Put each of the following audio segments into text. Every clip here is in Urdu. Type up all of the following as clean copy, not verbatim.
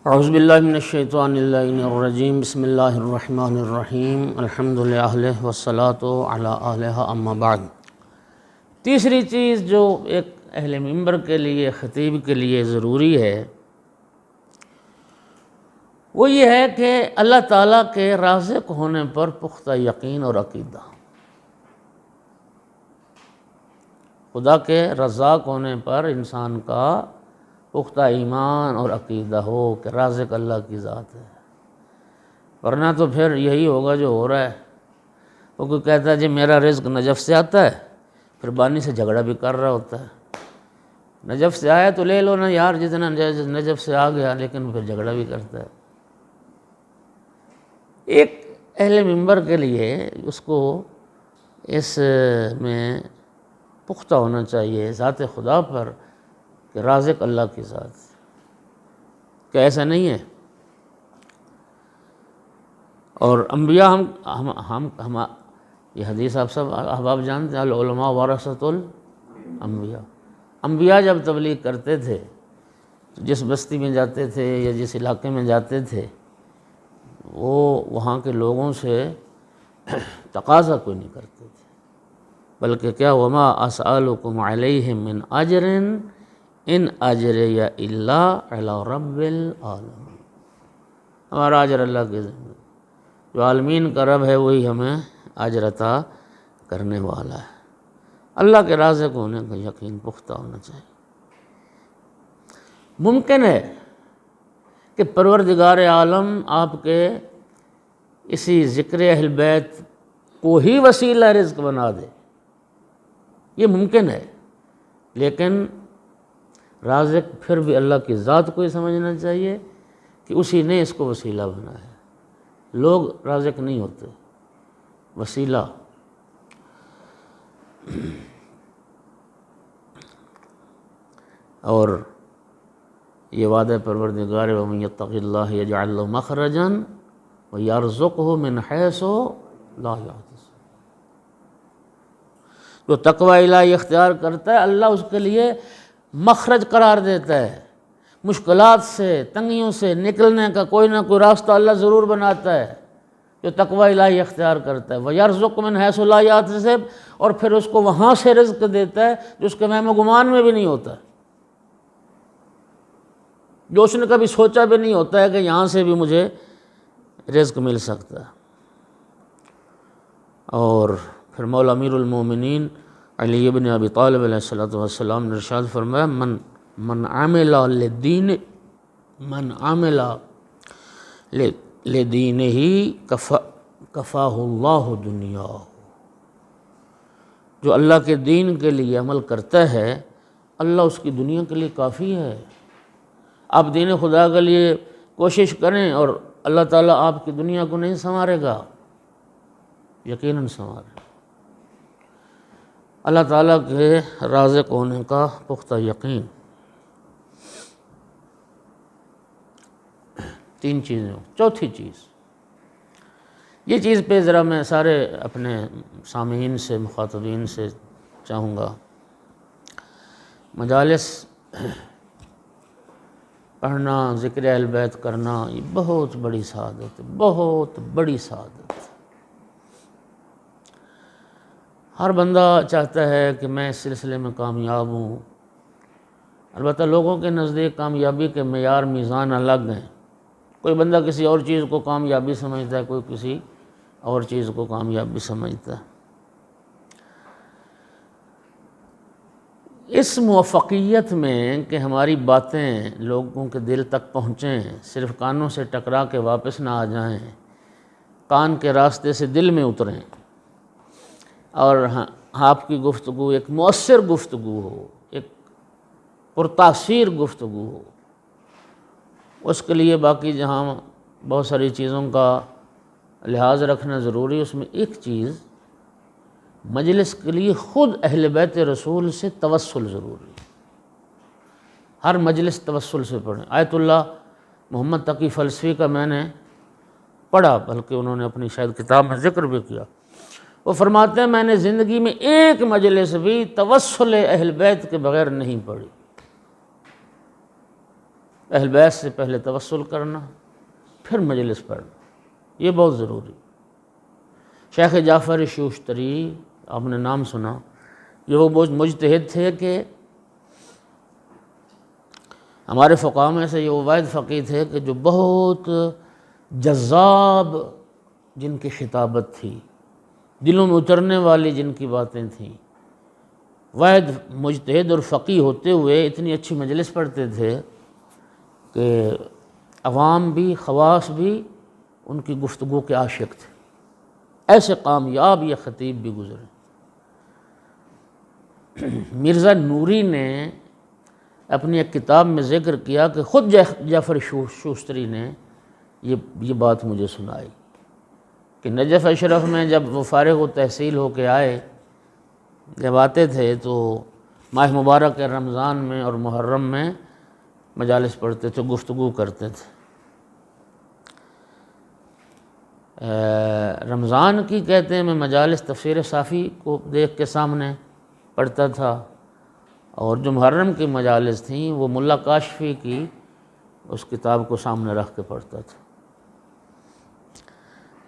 اعوذ باللہ من الشیطان اللعین الرجیم بسم اللہ الرحمن الرحیم الحمد للہ والصلاة علی اہلہ اما بعد۔ تیسری چیز جو ایک اہل منبر کے لیے، خطیب کے لیے ضروری ہے، وہ یہ ہے کہ اللہ تعالیٰ کے رازق ہونے پر پختہ یقین اور عقیدہ، خدا کے رزاق ہونے پر انسان کا پختہ ایمان اور عقیدہ ہو کہ رازق اللہ کی ذات ہے، ورنہ تو پھر یہی ہوگا جو ہو رہا ہے۔ وہ کوئی کہتا ہے جی میرا رزق نجف سے آتا ہے، پھر بانی سے جھگڑا بھی کر رہا ہوتا ہے۔ نجف سے آیا تو لے لو نا یار، جتنا نجف سے آ گیا، لیکن پھر جھگڑا بھی کرتا ہے۔ ایک اہل منبر کے لیے اس کو اس میں پختہ ہونا چاہیے ذات خدا پر کہ رازق اللہ کی ذات، کہ ایسا نہیں ہے۔ اور انبیاء ہم یہ حدیث آپ سب احباب جانتے ہیں، العلماء ورثۃ الانبیاء۔ انبیاء جب تبلیغ کرتے تھے، جس بستی میں جاتے تھے یا جس علاقے میں جاتے تھے، وہ وہاں کے لوگوں سے تقاضا کوئی نہیں کرتے تھے، بلکہ کیا وما اسألکم علیہ من اجر ان اجریہ الا علی رب العالمین۔ ہمارا اجر اللہ کے ذمہ، جو عالمین کا رب ہے وہی ہمیں اجر عطا کرنے والا ہے۔ اللہ کے رازق ہونے کا یقین پختہ ہونا چاہیے۔ ممکن ہے کہ پروردگار عالم آپ کے اسی ذکر اہل بیت کو ہی وسیلہ رزق بنا دے، یہ ممکن ہے، لیکن رازق پھر بھی اللہ کی ذات کو ہی سمجھنا چاہیے کہ اسی نے اس کو وسیلہ بنایا ہے۔ لوگ رازق نہیں ہوتے، وسیلہ۔ اور یہ وعدہ پروردگار وَمَن يَتَّقِ اللَّهَ يَجْعَلْ لَهُ مَخْرَجًا وَيَرْزُقْهُ مِنْ حَيْثُ لَا يَحْتَسِبُ۔ جو تقوی الہی اختیار کرتا ہے، اللہ اس کے لیے مخرج قرار دیتا ہے۔ مشکلات سے، تنگیوں سے نکلنے کا کوئی نہ کوئی راستہ اللہ ضرور بناتا ہے جو تقوی الہی اختیار کرتا ہے۔ وَيَرْزُقْ مِنْ حَيْثُ لَا يَحْتَسِبُ، اور پھر اس کو وہاں سے رزق دیتا ہے جو اس کے وہم و گمان میں بھی نہیں ہوتا ہے، جو اس نے کبھی سوچا بھی نہیں ہوتا ہے کہ یہاں سے بھی مجھے رزق مل سکتا ہے۔ اور پھر مولا امیر المومنین علی ابن ابی طالب علیہ السلام نے ارشاد فرمایا من عمل لدینہ کفاہ اللہ دنیا۔ جو اللہ کے دین کے لیے عمل کرتا ہے، اللہ اس کی دنیا کے لیے کافی ہے۔ آپ دین خدا کے لیے کوشش کریں اور اللہ تعالیٰ آپ کی دنیا کو نہیں سنوارے گا، یقیناً سنوارے گا۔ اللہ تعالیٰ کے رازق ہونے کا پختہ یقین۔ تین چیزیں۔ چوتھی چیز، یہ چیز پہ ذرا میں سارے اپنے سامعین سے، مخاطبین سے چاہوں گا، مجالس پڑھنا، ذکر اہل بیت کرنا، یہ بہت بڑی سعادت ہے، بہت بڑی سعادت ہے۔ ہر بندہ چاہتا ہے کہ میں اس سلسلے میں کامیاب ہوں، البتہ لوگوں کے نزدیک کامیابی کے معیار میزان الگ ہیں۔ کوئی بندہ کسی اور چیز کو کامیابی سمجھتا ہے، کوئی کسی اور چیز کو کامیابی سمجھتا ہے۔ اس موفقیت میں کہ ہماری باتیں لوگوں کے دل تک پہنچیں، صرف کانوں سے ٹکرا کے واپس نہ آ جائیں، کان کے راستے سے دل میں اتریں، اور آپ کی گفتگو ایک مؤثر گفتگو ہو، ایک پرتاثیر گفتگو ہو، اس کے لیے باقی جہاں بہت ساری چیزوں کا لحاظ رکھنا ضروری ہے، اس میں ایک چیز مجلس کے لیے خود اہل بیت رسول سے توسل ضروری ہے۔ ہر مجلس توسل سے پڑھیں۔ آیت اللہ محمد تقی فلسفی کا میں نے پڑھا، بلکہ انہوں نے اپنی شاید کتاب میں ذکر بھی کیا۔ وہ فرماتے ہیں میں نے زندگی میں ایک مجلس بھی توسل اہل بیت کے بغیر نہیں پڑھی۔ اہل بیت سے پہلے توسل کرنا، پھر مجلس پڑھنا، یہ بہت ضروری۔ شیخ جعفر شوشتری، آپ نے نام سنا، یہ وہ مجتہد تھے کہ ہمارے فقہاء میں سے یہ وہ واحد فقیہ تھے کہ جو بہت جذاب جن کی خطابت تھی، دلوں میں اترنے والی جن کی باتیں تھیں، واحد مجتہد اور فقیہ ہوتے ہوئے اتنی اچھی مجلس پڑھتے تھے کہ عوام بھی خواص بھی ان کی گفتگو کے عاشق تھے۔ ایسے کامیاب یہ خطیب بھی گزرے۔ مرزا نوری نے اپنی ایک کتاب میں ذکر کیا کہ خود جعفر شوستری نے یہ بات مجھے سنائی کہ نجف اشرف میں جب وہ فارغ و تحصیل ہو کے آئے، جب آتے تھے تو ماہ مبارک رمضان میں اور محرم میں مجالس پڑھتے تھے، گفتگو کرتے تھے۔ رمضان کی کہتے ہیں میں مجالس تفسیر صافی کو دیکھ کے سامنے پڑھتا تھا، اور جو محرم کی مجالس تھیں وہ ملا کاشفی کی اس کتاب کو سامنے رکھ کے پڑھتا تھا۔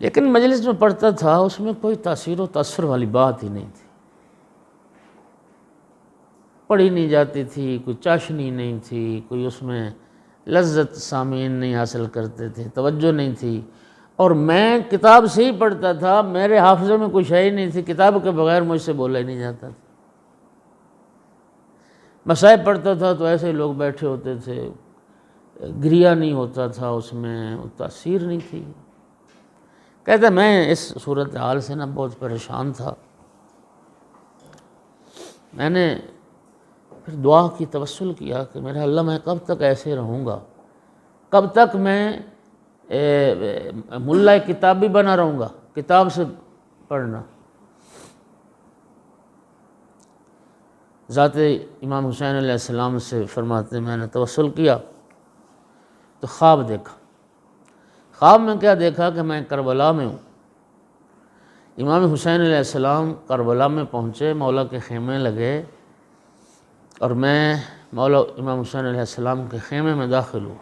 لیکن مجلس میں پڑھتا تھا اس میں کوئی تاثیر و تاثر والی بات ہی نہیں تھی، پڑھی نہیں جاتی تھی، کوئی چاشنی نہیں تھی، کوئی اس میں لذت سامعین نہیں حاصل کرتے تھے، توجہ نہیں تھی۔ اور میں کتاب سے ہی پڑھتا تھا، میرے حافظے میں کوئی شے ہی نہیں تھی، کتاب کے بغیر مجھ سے بولا ہی نہیں جاتا تھا۔ مصائب پڑھتا تھا تو ایسے لوگ بیٹھے ہوتے تھے، گریہ نہیں ہوتا تھا، اس میں تاثیر نہیں تھی۔ کہتا میں اس صورتحال سے بہت پریشان تھا، میں نے پھر دعا کی، توسل کیا کہ میرا اللہ میں کب تک ایسے رہوں گا، کب تک میں ملا کتابی بنا رہوں گا، کتاب سے پڑھنا۔ ذات امام حسین علیہ السلام سے فرماتے میں نے توسل کیا تو خواب دیکھا۔ خواب میں کیا دیکھا کہ میں کربلا میں ہوں، امام حسین علیہ السلام کربلا میں پہنچے، مولا کے خیمے لگے، اور میں مولا امام حسین علیہ السلام کے خیمے میں داخل ہوں۔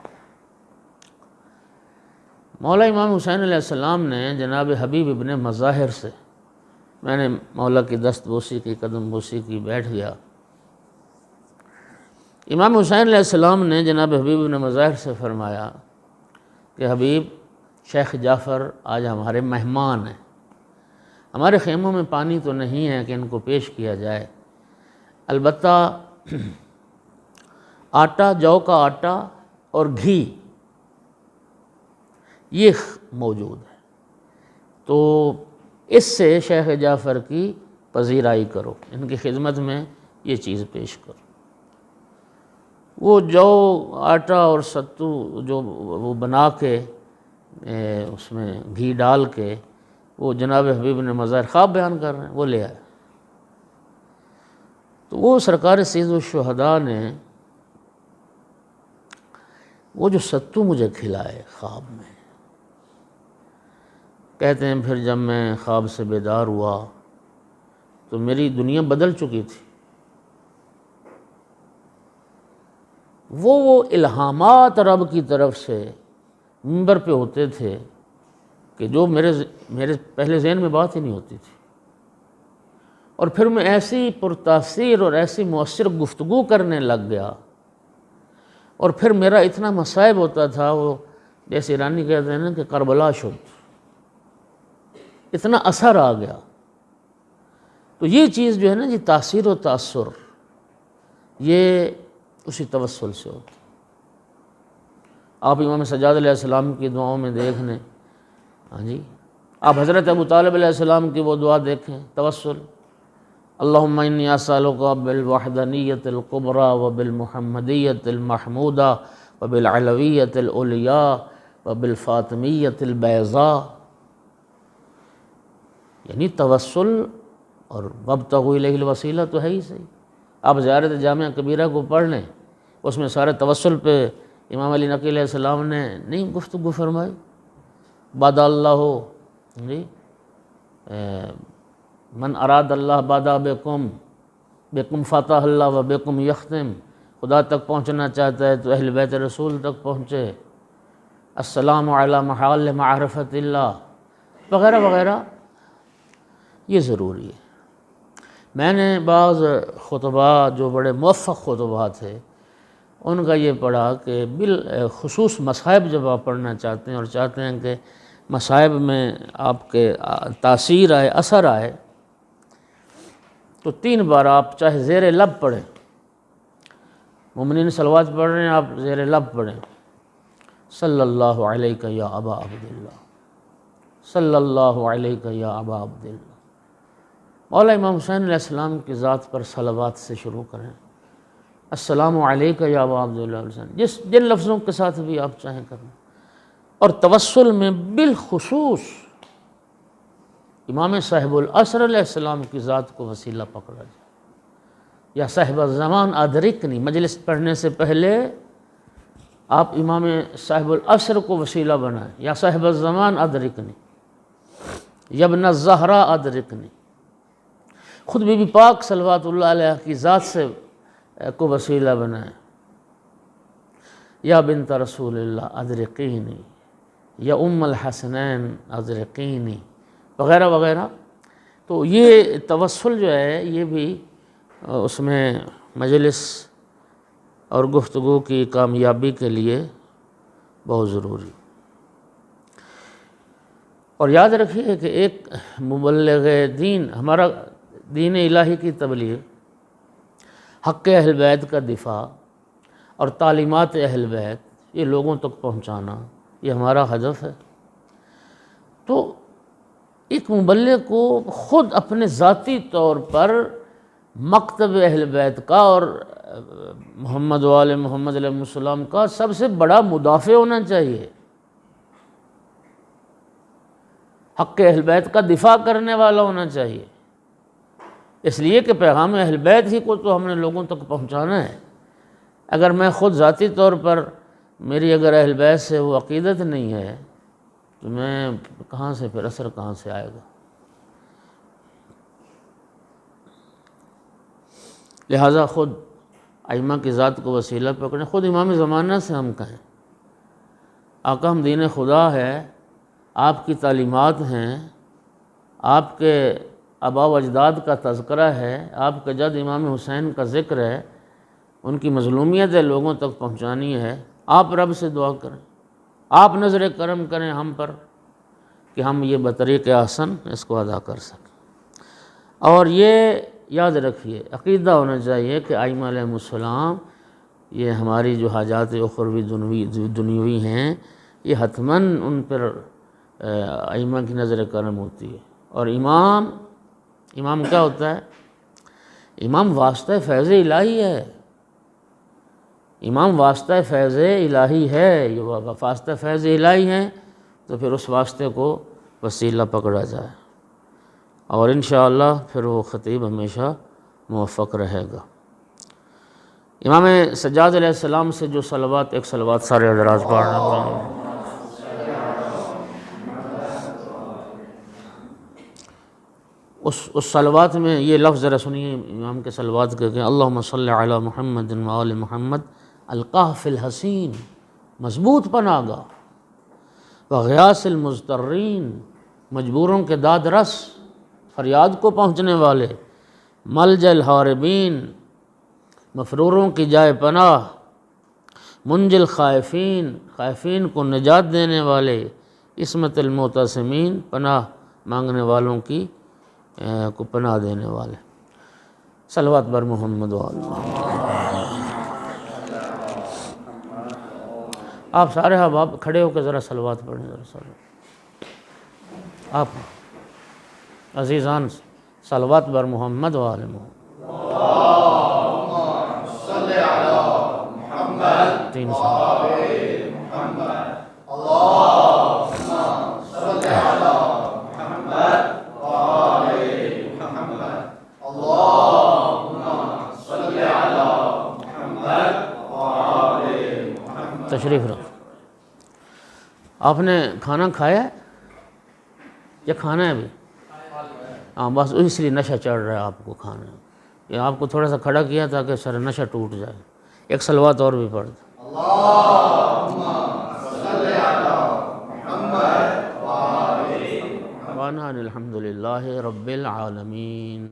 مولا امام حسین علیہ السلام نے جناب حبیب ابن مظاہر سے، میں نے مولا کی دست بوسی کی، قدم بوسی کی، بیٹھ گیا۔ امام حسین علیہ السلام نے جناب حبیب ابن مظاہر سے فرمایا کہ حبیب، شیخ جعفر آج ہمارے مہمان ہیں، ہمارے خیموں میں پانی تو نہیں ہے کہ ان کو پیش کیا جائے، البتہ آٹا، جو کا آٹا اور گھی یہ موجود ہے، تو اس سے شیخ جعفر کی پذیرائی کرو، ان کی خدمت میں یہ چیز پیش کرو۔ وہ جو آٹا اور ستو جو وہ بنا کے اس میں گھی ڈال کے وہ جناب حبیب نے مظاہر خواب بیان کر رہے ہیں، وہ لے آئے۔ تو وہ سرکار سید الشہداء نے وہ جو ستو مجھے کھلائے خواب میں، کہتے ہیں پھر جب میں خواب سے بیدار ہوا تو میری دنیا بدل چکی تھی۔ وہ الہامات رب کی طرف سے منبر پہ ہوتے تھے کہ جو میرے پہلے ذہن میں بات ہی نہیں ہوتی تھی، اور پھر میں ایسی پرتاثیر اور ایسی مؤثر گفتگو کرنے لگ گیا، اور پھر میرا اتنا مصائب ہوتا تھا، وہ جیسے ایرانی کہتے ہیں نا کہ کربلا شد، اتنا اثر آ گیا۔ تو یہ چیز جو ہے نا جی، تاثیر و تاثر، یہ اسی توسل سے ہوتا۔ آپ امام سجاد علیہ السلام کی دعاؤں میں دیکھ لیں، ہاں جی، آپ حضرت ابو طالب علیہ السلام کی وہ دعا دیکھیں، توسل، اللہم انی اسألک بالوحدانیۃ الکبریٰ وبالمحمدیۃ المحمودہ وبالعلویۃ العلیاء وبالفاطمیۃ البیضاء، یعنی توسل اور وابتغوا الیہ الوسیلہ تو ہے ہی صحیح۔ آپ زیارت جامعہ کبیرہ کو پڑھ لیں، اس میں سارے توسل پہ امام علی نقی علیہ السلام نے نہیں گفتگو فرمائی۔ باد اللہ جی، من اراد اللہ بادہ بکم فتح اللہ و بکم یختم، خدا تک پہنچنا چاہتا ہے تو اہل بیت رسول تک پہنچے، السلام علی محال معرفت اللہ وغیرہ وغیرہ، یہ ضروری ہے۔ میں نے بعض خطبہ جو بڑے موفق خطبہ تھے ان کا یہ پڑھا کہ بالخصوص مصائب جب آپ پڑھنا چاہتے ہیں اور چاہتے ہیں کہ مصائب میں آپ کے تاثیر آئے، اثر آئے، تو 3 بار آپ چاہے زیر لب پڑھیں، مومنین صلوات پڑھ رہے ہیں آپ زیر لب پڑھیں، صلی اللہ علیہ یا ابا عبداللہ، صلی اللہ علیہ یا ابا عبداللہ۔ مولا امام حسین علیہ السلام کی ذات پر صلوات سے شروع کریں، السلام علیکہ یا ابا عبداللہ حسین، جن لفظوں کے ساتھ بھی آپ چاہیں کریں، اور توسل میں بالخصوص امام صاحب العصر علیہ السلام کی ذات کو وسیلہ پکڑا جائے، یا صاحب الزمان ادرکنی، مجلس پڑھنے سے پہلے آپ امام صاحب العصر کو وسیلہ بنائیں، یا صاحب الزمان ادرکنی، یا ابن الزہرا ادرکنی، خود بی بی پاک صلوات اللہ علیہ کی ذات سے کو وسیلہ بنائیں، یا بنت رسول اللہ ادرقینی، یا ام الحسنین ادرقینی وغیرہ وغیرہ۔ تو یہ توسل جو ہے یہ بھی اس میں مجلس اور گفتگو کی کامیابی کے لیے بہت ضروری۔ اور یاد رکھیے کہ ایک مبلغ دین، ہمارا دین الہی کی تبلیغ، حق اہل بیت کا دفاع اور تعلیمات اہل بیت، یہ لوگوں تک پہنچانا، یہ ہمارا ہدف ہے۔ تو ایک مبلغ کو خود اپنے ذاتی طور پر مکتب اہل بیت کا اور محمد و آل محمد علیہ السلام کا سب سے بڑا مدافع ہونا چاہیے، حق اہل بیت کا دفاع کرنے والا ہونا چاہیے، اس لیے کہ پیغام اہل بیت ہی کو تو ہم نے لوگوں تک پہنچانا ہے۔ اگر میں خود ذاتی طور پر میری اگر اہل بیت سے وہ عقیدت نہیں ہے تو میں کہاں سے پھر اثر کہاں سے آئے گا؟ لہٰذا خود ائمہ کی ذات کو وسیلہ پکڑیں، خود امام زمانہ سے ہم کہیں، آقا ہم دین خدا ہے، آپ کی تعلیمات ہیں، آپ کے آبا و اجداد کا تذکرہ ہے، آپ کے جد امام حسین کا ذکر ہے، ان کی مظلومیت لوگوں تک پہنچانی ہے، آپ رب سے دعا کریں، آپ نظر کرم کریں ہم پر کہ ہم یہ بطریق احسن اس کو ادا کر سکیں۔ اور یہ یاد رکھیے، عقیدہ ہونا چاہیے کہ ائمہ علیہ السلام یہ ہماری جو حاجات اخروی دنیوی ہیں یہ حتماً ان پر ائمہ کی نظر کرم ہوتی ہے۔ اور امام کیا ہوتا ہے؟ امام واسطہ فیض الہی ہے، امام واسطہ فیض الہی ہے، یہ واسطہ فیض الہی ہیں تو پھر اس واسطے کو وسیلہ پکڑا جائے، اور انشاءاللہ پھر وہ خطیب ہمیشہ موفق رہے گا۔ امام سجاد علیہ السلام سے جو صلوات، ایک صلوات سارے حضرات پڑھنا چاہیے۔ اس صلوات میں یہ لفظ ذرا سنیے امام کے صلوات کے کہ اللہم صلی علی محمد و آل محمد القاف الحسین، مضبوط پناہ گاہ، وغیاث المضطرین، مجبوروں کے داد رس، فریاد کو پہنچنے والے، ملجأ الحاربین، مفروروں کی جائے پناہ، منجی الخائفین، خائفین کو نجات دینے والے، عصمت المعتصمین، پناہ مانگنے والوں کی کو پناہ دینے والے۔ صلوات بر محمد و آل محمد۔ آپ سارے احباب کھڑے ہو کے ذرا صلوات پڑھیں، ذرا صلوات آپ عزیزان، صلوات بر محمد و آل محمد۔ اللہم صلی علی محمد تین صلوات۔ تشریف رکھ۔ آپ نے کھانا کھایا ہے یا کھانا ہے ابھی؟ ہاں بس اس لیے نشہ چڑھ رہا ہے آپ کو، کھانا ہے، یہ آپ کو تھوڑا سا کھڑا کیا تاکہ سر نشہ ٹوٹ جائے۔ ایک صلوات اور بھی پڑھ دیں۔ الحمد للہ رب العالمین۔